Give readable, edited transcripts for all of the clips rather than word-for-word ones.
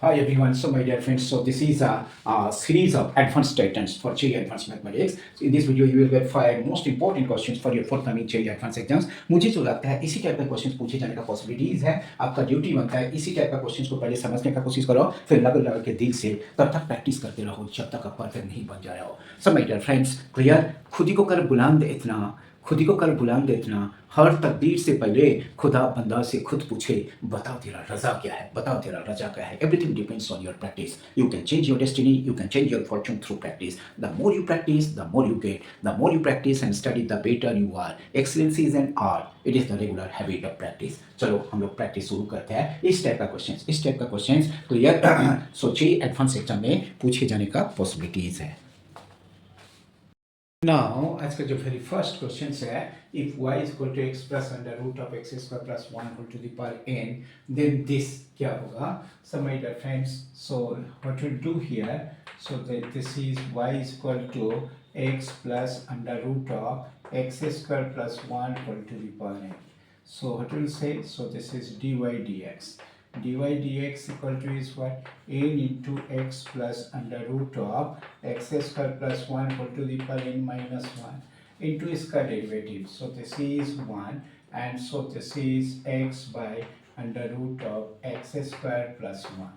Hi everyone, so my dear friends, so this is a series of advanced titans for JEE Advanced Mathematics. So in this video, you will get 5 most important questions for your forthcoming JEE Advanced exams. मुझे जो लगता है इसी type का question पूछे जाने का possibilities है. आपका ड्यूटी बनता है इसी टाइप का क्वेश्चन को पहले समझने का कोशिश करो, फिर लग लगा के दिल से तब तक प्रैक्टिस करते रहो जब तक आप परफेक्ट नहीं बन जा रहे हो. So my dear friends, clear? खुद ही को कर बुलंद इतना, खुद ही को कर बुलंद इतना, हर तकदीर से पहले खुदा बंदा से खुद पूछे, बताओ तेरा रजा क्या है, बताओ तेरा रजा क्या है. Everything depends on your practice. You can change your destiny, you can change your fortune through practice. The more you practice, the more you get. The more you practice and study, the better you are. Excellency is an art, it is the regular habit of practice. चलो हम लोग practice शुरू करते हैं. इस type का question clear सोचिए advance exam में पूछे जाने का पॉसिबिलिटीज है. Now, आज का जो very first question है, if y is equal to x plus under root of x square plus 1 whole to the power n, then this क्या होगा? So my dear friends, so what we'll do here, so that this is y is equal to x plus under root of x square plus 1 whole to the power n. So what we'll say, so this is dy dx. dy dx equal to is what? n into x plus under root of x square plus 1 whole to the power n minus 1 into इसका derivative. So this is 1 and so this is x by under root of x square plus 1.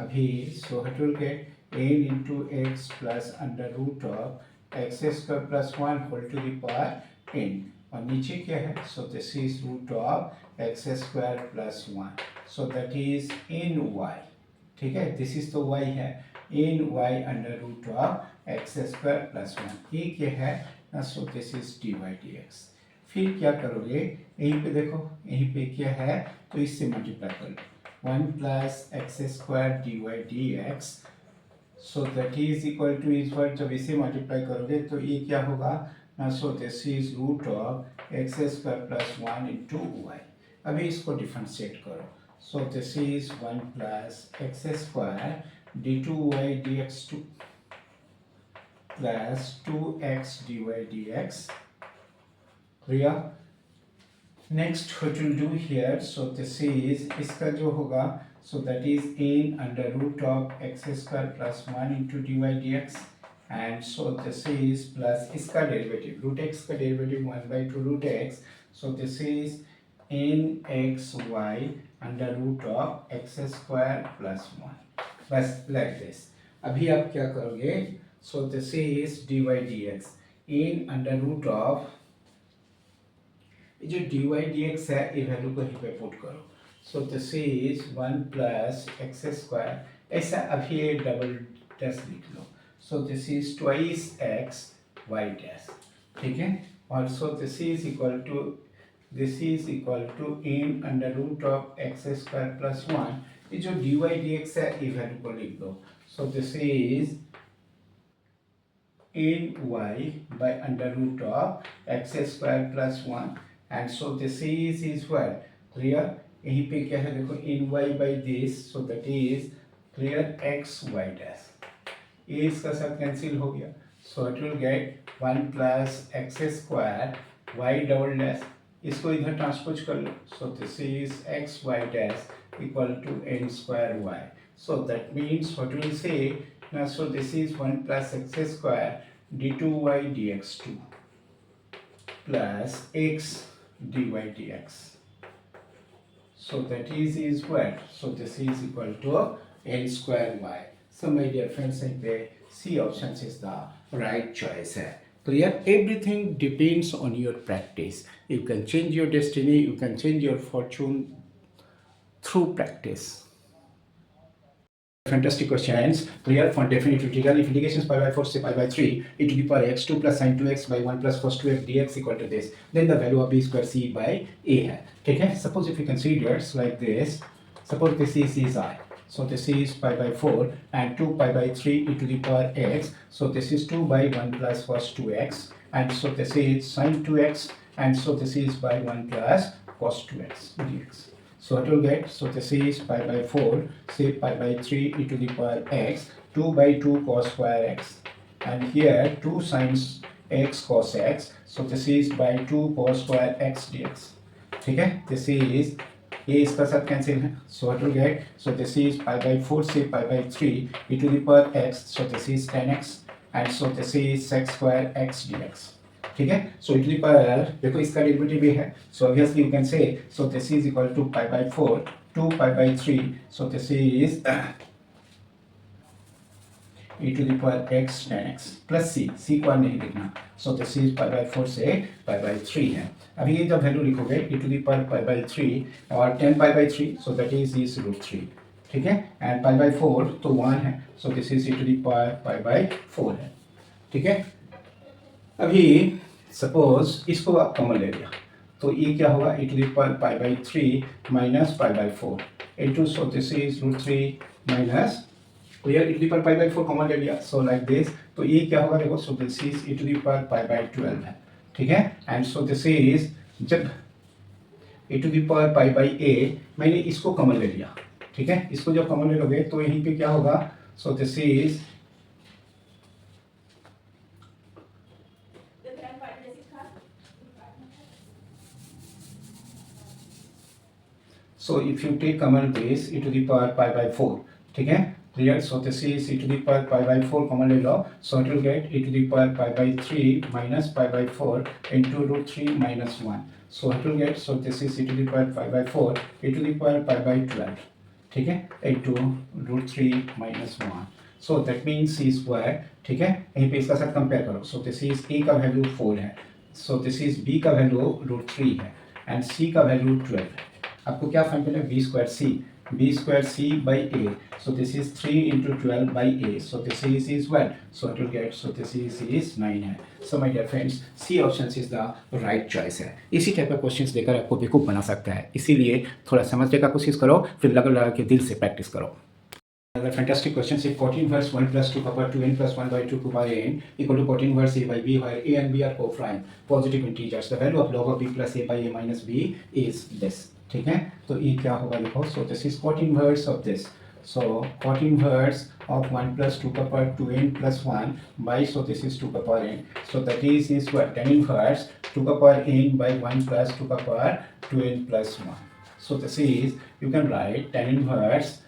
अभी so what will get n into x plus under root of x square plus 1 whole to the power n. और नीचे क्या है? So this is root of x square plus 1. So that is in y. ठीक है, this is तो y है, in y under root of x square plus 1. ये क्या है? So this is d y d x. फिर क्या करोगे? यहीं पे देखो, यहीं पे क्या है, तो इससे मल्टीप्लाई कर लो. 1 plus x square d y d x. So that is equal to is word. जब इसे मल्टीप्लाई करोगे तो ये क्या होगा? So this is root of x square plus 1 into y. अभी इसको डिफरेंशिएट करो. So this is 1 plus x square d2y dx2 plus 2x dy dx. Clear? Next what we'll do here, so this is इसका जो होगा, so that is n under root of x square plus 1 into dy dx, and so this is plus इसका derivative, root x का derivative 1 by 2 root x, so this is n x y under root of x square plus 1. बस like this. अभी आप क्या करोगे? So this is dy dx in under root of, जो dy dx है ये value को यहीं पे पुट करो. So this is 1 plus x square. ऐसा अभी ये डबल डैश लिख लो. So this is twice x y dash. ठीक है, और so this is equal to n under root of x square plus 1. ये जो dy dx है ये वैल्यू को लिख दो. So this is n y by under root of x square plus 1, and so this is what? Clear? यहीं पे क्या है देखो, n y by this, so that is clear x y dash. ये इसका साथ कैंसिल हो गया. So it will get 1 plus x square y double dash. इसको इधर ट्रांसपोज कर लो. So this is x y dash equal to n square y. So that means what will say, so this is 1 plus x square d two y d x two plus x d y d x. So that is what? So this is equal to n square y. So my dear friends, पे C option is the right choice है. Clear? Everything depends on your practice. You can change your destiny, you can change your fortune through practice. Fantastic questions. Clear? For definite integral, if integrations pi by 4 say pi by 3 e to the power x2 plus sin 2x by 1 plus cos 2x dx equal to this, then the value of b square c by a है. ठीक है? Suppose if you consider like this, suppose this is I. So this is pi by 4 and 2 pi by 3 e to the power x. So this is 2 by 1 plus cos 2x, and so this is sin 2x, and so this is by 1 plus cos 2x dx. So what we'll get? So this is pi by 4, say pi by 3 e to the power x, 2 by 2 cos square x, and here 2 sin x cos x. So this is by 2 cos square x dx. ठीक है? This is ये इसका साथ cancel है, so what will get, so this is pi by 4 से पाई by 3 e to the power x, so this is 10x and so this is sec square x dx. ठीक है, सो e to the power देखो इसका derivative भी है, so obviously you can say so this is equal to pi by 4 2 pi by 3, so this is e to the power x tan x plus c को नहीं लिखना, so this is pi by 4 से पाई by 3 है. अभी ये जब value लिखोगे e to the power pi by 3 और 10 pi by 3, so that is root 3. ठीक है, एंड पाई बाई 4 तो 1 है, so this is e to the power pi by 4 है. ठीक है, अभी सपोज इसको आप कॉमन ले लिया तो ये क्या होगा e to the power pi by 3 minus pi by 4 into, so this is root 3 minus, तो यार e to the power pi by 4 common ले लिया, सो लाइक दिस, तो ये क्या होगा देखो, so this is e to the power pi by 12 है. ठीक है, एंड सो दिस इज जब e to the power pi by a मैंने इसको कॉमन ले लिया. ठीक है, इसको जब कॉमन ले लोगे तो यहीं पे क्या होगा, so this is so if you take common this e to the power pi by 4, ठीक है, clear, so this is e to the power pi by 4 common ले लो, so it will get e to the power pi by 3 minus pi by 4 into root 3 minus 1, so it will get, so this is e to the power pi by 4 e to the power pi by 12, ठीक है, into root 3 minus 1, so that means c square. ठीक है, यहीं पे इसका साथ compare करो, so this is a का वैल्यू 4 है, so this is b का वैल्यू रूट 3 है एंड c का वैल्यू 12 है. आपको क्या फाइंड करना है, B square C by A, so this is 3 into 12 by A, so this is 12, so it will get, so this is 9 है. So my dear friends, C option is the right choice है. इसी type का questions देकर आपको बेवकूफ़ बना सकता है, इसीलिए थोड़ा समझने का कोशिश करो, फिर लगा के दिल से प्रैक्टिस करो. Another fantastic question is cot inverse 1 plus 2 power 2n plus 1 by 2 to power n equal to cot inverse a by b, where a and b are co-prime positive integers. The value of log of b plus a by a minus b is this. ठीक है, तो ये क्या होगा देखो, so this is cot inverse of this, so cot inverse of 1 plus 2 power 2n plus 1 by, so this is 2 power n, so that is what, tan inverse 2 power n by 1 plus 2 power 2n plus 1. So this is, you can write tan inverse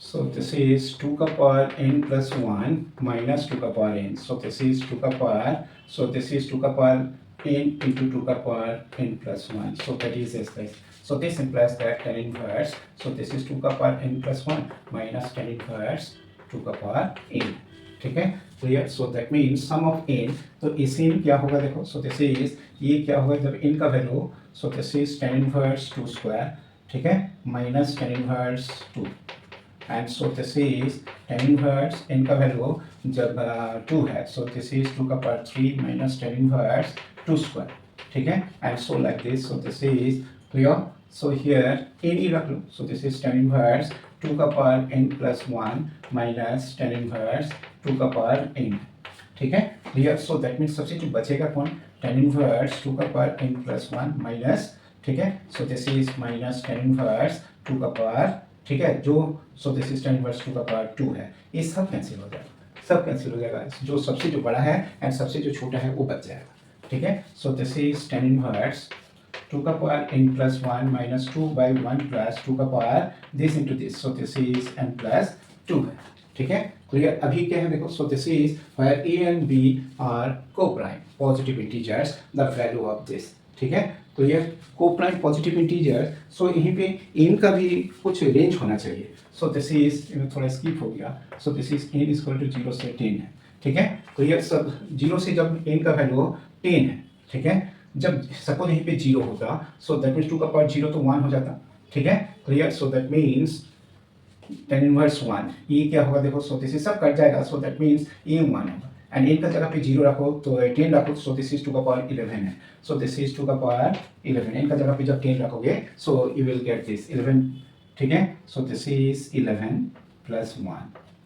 so this is 2 ka power n plus 1 minus 2 ka power n. So this is 2 ka power, so this is 2 ka power n into 2 ka power n plus 1. So that is this guys. So this implies that tan inverse, so this is 2 ka power n plus 1 minus tan inverse 2 ka power n. ठीक है, clear. So that means sum of n, तो इसी में क्या होगा देखो, so this is, ये क्या होगा जब n का value, so this is tan inverse 2 square, ठीक है, minus tan inverse 2, and so this is tan inverse n का वैल्यू जब 2 है, सो दिस इज 2 का power 3 minus tan inverse 2 square. ठीक है, and so like this, so this is clear. So here n ही रख लो, so this is tan inverse 2 का power n plus 1 minus tan inverse 2 का पावर n. ठीक है, क्लियर. सो दैट मीन्स सबसे जो बचेगा कौन, tan इनवर्स 2 का पावर n प्लस 1 माइनस, ठीक है, so this is minus tan inverse 2 का पावर, ठीक है, जो, सो दिस इज tan इनवर्स 2 का पावर 2 है, ये सब कैंसिल हो जाएगा, सब कैंसिल हो जाएगा, जो सबसे जो बड़ा है एंड सबसे जो छोटा है वो बच जाएगा. ठीक है, so this is tan inverse 2 का power n plus 1 minus 2 by 1 plus 2 का power this into this, so this is n plus 2 है. ठीक है, क्लियर. अभी क्या है देखो, so this is where a and b are coprime positive integers, the value of this. ठीक है, clear. Coprime positive integer, so यहीं पे n का भी कुछ रेंज होना चाहिए. सो दिस इज थोड़ा स्किप हो गया, so this is n is equal to 0 से 10 है. ठीक है, क्लियर. सब 0 से जब n का वैल्यू 10 है, ठीक है, जब सपोज यहीं पे 0 होता, सो दैट मीन्स 2 का पावर 0 तो 1 हो जाता. ठीक है, clear. So that means tan inverse 1, ये क्या होगा देखो, सो दिस इज सब कट जाएगा, सो दैट मीन्स ये 1 होगा, एंड n का जगह पे 0 रखो तो 10 रखो, सो दिस इज 2 का पावर 11 है, सो दिस इज 2 का पावर 11, n का जगह पे जब 10 रखोगे so you will get this 11. ठीक है, सो दिस इज 11 प्लस 1.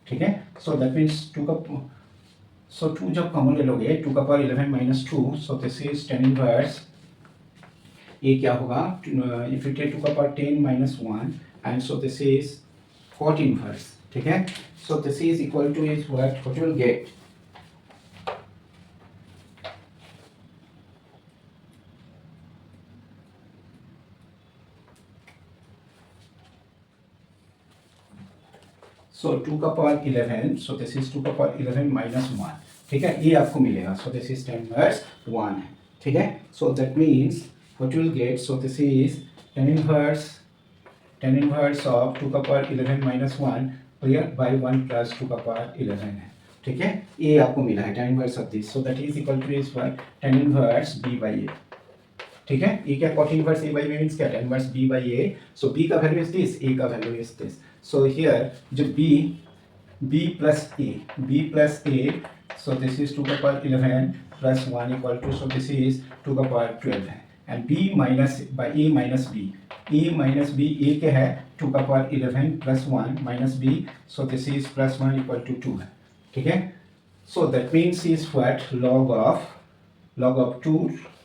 ठीक है, सो दैट मीन्स 2 का, सो 2 जब कॉमन ले लोगे 2 का power 11 minus 2, so this is tan inverse, ये क्या होगा, इफ यू टेक 2 का power 10 minus 1 and so this is cot inverse. ठीक है, so this is equal to is what you will get, so 2 का पावर 11, सो दिस इज 2 का power 11 minus 1, ठीक है, ये आपको मिलेगा. सो दिस इज 10 इनवर्स 1 है, ठीक है. So that means what you will get, so this is 10 inverse of 2 का पावर 11 माइनस 1 बाई 1 प्लस 2 का पावर 11 है, ठीक है. ये आपको मिला है 10 inverse of this, so that is equal to is 10 inverse b by a, ठीक है. ए क्या 40 inverse a by b means क्या 10 inverse b by A. So b का वैल्यू इज दिस, ए का value is this. So here जो b plus a, so this is 2 का power 11 plus 1 equal to, so this is 2 का power 12 है. And b minus by a minus b, a क्या है 2 का power 11 plus 1 minus b, so this is plus 1 equal to 2 है, ठीक है. So that means is what log of 2,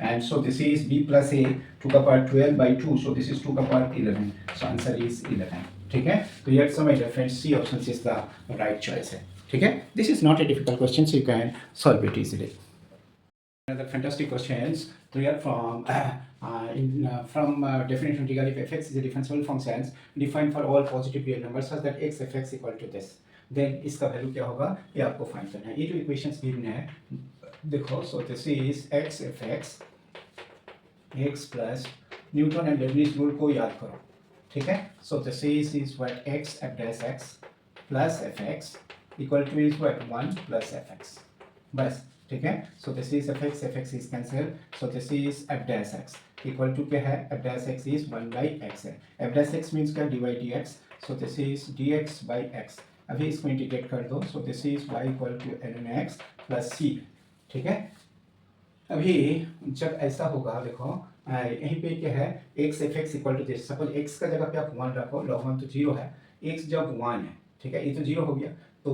and so this is b plus a 2 का power 12 by 2, so this is 2 का power 11, so answer is 11, ठीक है. तो ये so my dear friends, C option is the right choice है, ठीक है. This is not a difficult question, so you can solve it easily. Another fantastic questions clear from definition integral if fx is a differentiable functions defined for all positive real numbers such that x fx equal to this, then इसका value क्या होगा ये आपको find करना है. ये जो equations given है देखो, so this is x f x plus Newton and Leibniz rule को याद करो, ठीक है. So this is what x f dash x plus f x equal to is what 1 plus f x, बस, ठीक है. So this is f x is cancel, so this is f dash x equal to क्या है f dash x is 1 by x है. F dash x means क्या d by d x, so this is d x by x. अभी इसको integrate कर दो, so this is y equal to n x plus c, ठीक है. अभी जब ऐसा होगा देखो यहीं पे क्या है x f x equal to this, suppose x का जगह पे आप 1 रखो, log 1 तो 0 है, x जब 1 है, ठीक है, ये तो 0 हो गया, तो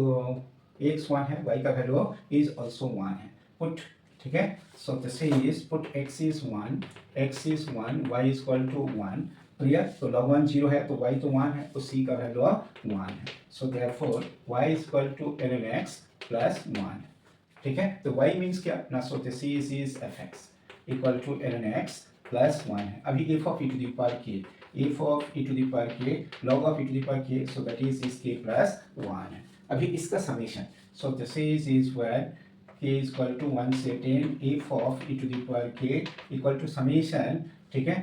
x 1 है, y का वैल्यू इज ऑल्सो 1 है, पुट, ठीक है. So this is put x is 1, y is equal to 1, clear. तो log 1 0 है तो y तो 1 है, तो c का वैल्यू 1 है. So therefore y is equal to ln x plus 1, ठीक है. तो y मीन्स क्या ना, so this is f x equal to ln x plus 1 है. अभी f of e to the power k, log of e to the power k, so that is k plus 1 है. अभी इसका summation, so this is what k is equal to 1 से 10 f of e to the power k equal to summation, ठीक है.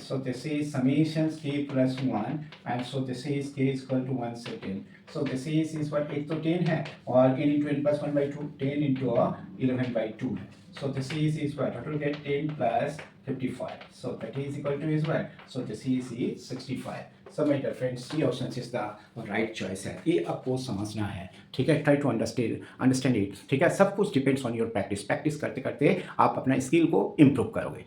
So this is summation k plus 1, and so this is k is equal to 1 से 10. So this is what, एक तो 10 है और n into n plus 1 by 2, 10 into 11 by 2 है. So this is what, what will get 10 plus 55. So that is equal to is what, so this is 65. So my dear friends, C option is the right choice है. ये आपको समझना है, ठीक है. Try to understand it, ठीक है. सब कुछ depends on your practice करते करते आप अपना स्किल को improve करोगे.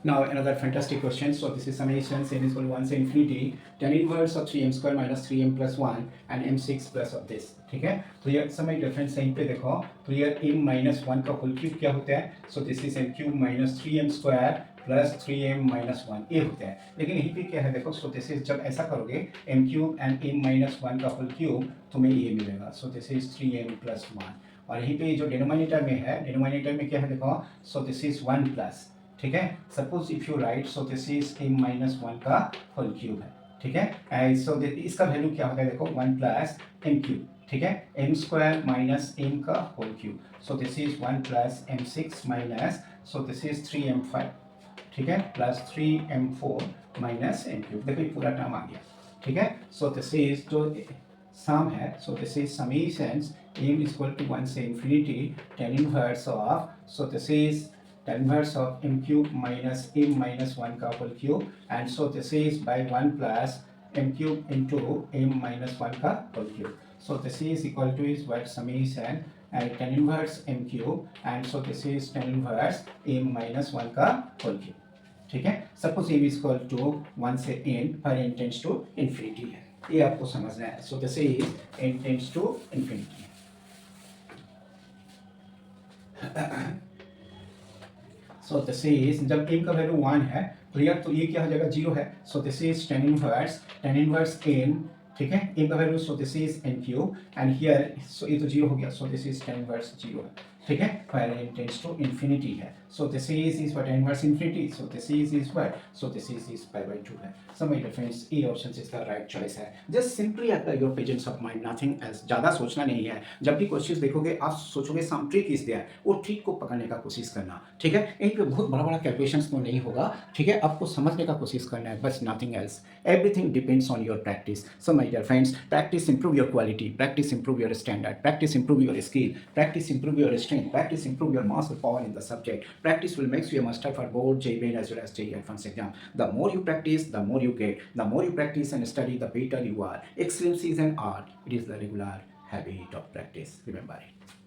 Now another fantastic question. So this is summation n is equal to 1 से infinity tan inverse of 3m square minus 3m plus 1 and m6 plus of this, ठीक है. तो ये समय डिफरेंस यहीं पे देखो, तो ये m minus 1 का होल क्यूब क्या होता है, so this is m cube minus 3m square plus 3m minus 1 ये होता है. लेकिन यहीं पे क्या है देखो, सो दिस इज जब ऐसा करोगे m cube and m minus 1 का होल क्यूब तुम्हें ये मिलेगा, सो दिस इज 3m प्लस 1. और यहीं पे जो डिनोमिनेटर में है, डिनोमिनेटर में क्या है देखो, सो दिस इज 1 प्लस, ठीक है. Suppose if you right, so this is m minus 1 का होल क्यूब है, ठीक है. सो इसका वैल्यू क्या होगा देखो 1 प्लस m क्यूब, ठीक है, m स्क्वायर माइनस m का whole cube, so this is 1 plus m6 minus, so this is 3m5, ठीक है, plus 3m4 minus m cube. देखो ये पूरा टर्म आ गया, ठीक है. सो दिस इज जो सम है, so this is summations m is equal to 1 से infinity tan inverse of, so this is tan inverse of m cube minus m minus 1 का whole cube, and so this is by 1 plus m cube into m minus 1 का whole cube. So this is equal to is what summation and tan inverse m cube, and so this is tan inverse m minus 1 का whole cube, ठीक है. Suppose m is equal to 1 से n पर n tends to infinity है, ये आपको समझना है. So this is n tends to infinity. So this is जब m का वैल्यू 1 है, क्लियर, तो ये क्या हो जाएगा 0 है. So this is tan inverse n, ठीक है, m का value, so this is n cube and here, so ये तो 0 हो गया, so this is tan inverse 0 है, ठीक है, for n tends to infinity है. So this is what inverse infinity. So this is what? So this is pi by 2 है. So my dear friends, A option is the right choice है. Just simply apply your presence of mind, nothing else. ज़्यादा सोचना नहीं है. जब भी questions देखोगे आप सोचोगे सम ट्रिक इज देयर, वो ट्रिक को पकड़ने का कोशिश करना. ठीक है, इन पे बहुत बड़ा बड़ा कैलकुलेशंस तो नहीं होगा. ठीक है, आपको समझने का कोशिश करना है, बस nothing else. Everything depends on your practice. So my dear friends, practice improve your quality, practice improve your standard, practice improve your skill, practice improve your strength, practice improve your muscle power in the subject. Practice will make you a master for both JBA as well as JEE Advanced exam. The more you practice, the more you get. The more you practice and study, the better you are. Excellence is an art. It is the regular habit of practice. Remember it.